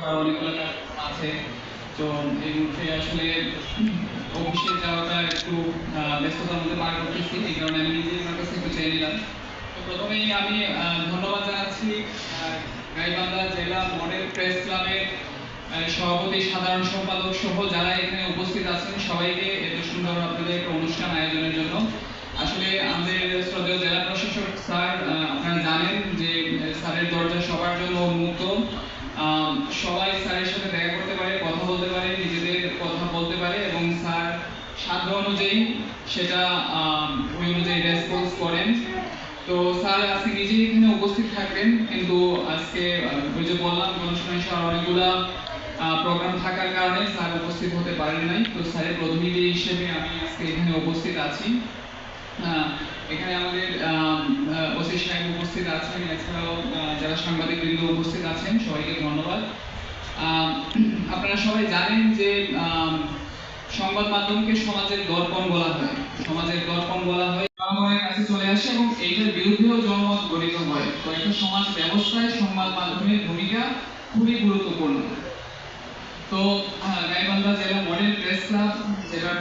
অনেকগুলো কাজ আছে। তো এই মুহূর্তে আসলে অফিসে যাওয়াটা একটু ব্যস্ততার মধ্যে পার করতেছি, এই কারণে আমি নিজেই আমার কাছে একটু চেয়ে নিলাম। তো প্রথমেই আমি ধন্যবাদ জানাচ্ছি গাইবান্ধা জেলা মডেল প্রেস ক্লাবের সভাপতি, সাধারণ সম্পাদক সহ যারা এখানে উপস্থিত আছেন সবাইকে এত সুন্দর আপনাদের একটা অনুষ্ঠান আয়োজনের জন্য। আসলে আমাদের শ্রদ্ধেয় জেলা প্রশাসক স্যার, আপনারা জানেন যে স্যারের দরজা সবার জন্য উন্মুক্ত। সবাই স্যারের সাথে দেখা করতে পারে, কথা বলতে পারে, নিজেদের কথা বলতে পারে এবং স্যার সাধ্য অনুযায়ী সেটা ওই অনুযায়ী রেসপন্স করেন। তো স্যার আজকে নিজেই এখানে উপস্থিত থাকবেন, কিন্তু আজকে ওই যে বললাম অনুষ্ঠানের সময় অনেকগুলা প্রোগ্রাম থাকার কারণে স্যার উপস্থিত হতে পারেন নাই। তো স্যারের প্রতিনিধি হিসেবে আমি আজকে এখানে উপস্থিত আছি। এখানে আমাদের ওসি সাহেব উপস্থিত আছেন, এছাড়াও যারা সাংবাদিক বৃন্দ উপস্থিত আছেন সবাইকে ধন্যবাদ। আপনারা সবাই জানেন যে সংবাদ মাধ্যমকে সমাজের দর্পণ বলা হয়, সমাজের দর্পণ বলা হয়, জনগণের কাছে চলে আসে এবং এইটার বিরুদ্ধেও জনমত গঠিত হয়। তো একটা সমাজ ব্যবস্থায় সংবাদ মাধ্যমের ভূমিকা খুবই গুরুত্বপূর্ণ। তো গাইবান্ধা জেলা মডেল প্রেস ক্লাব জেলার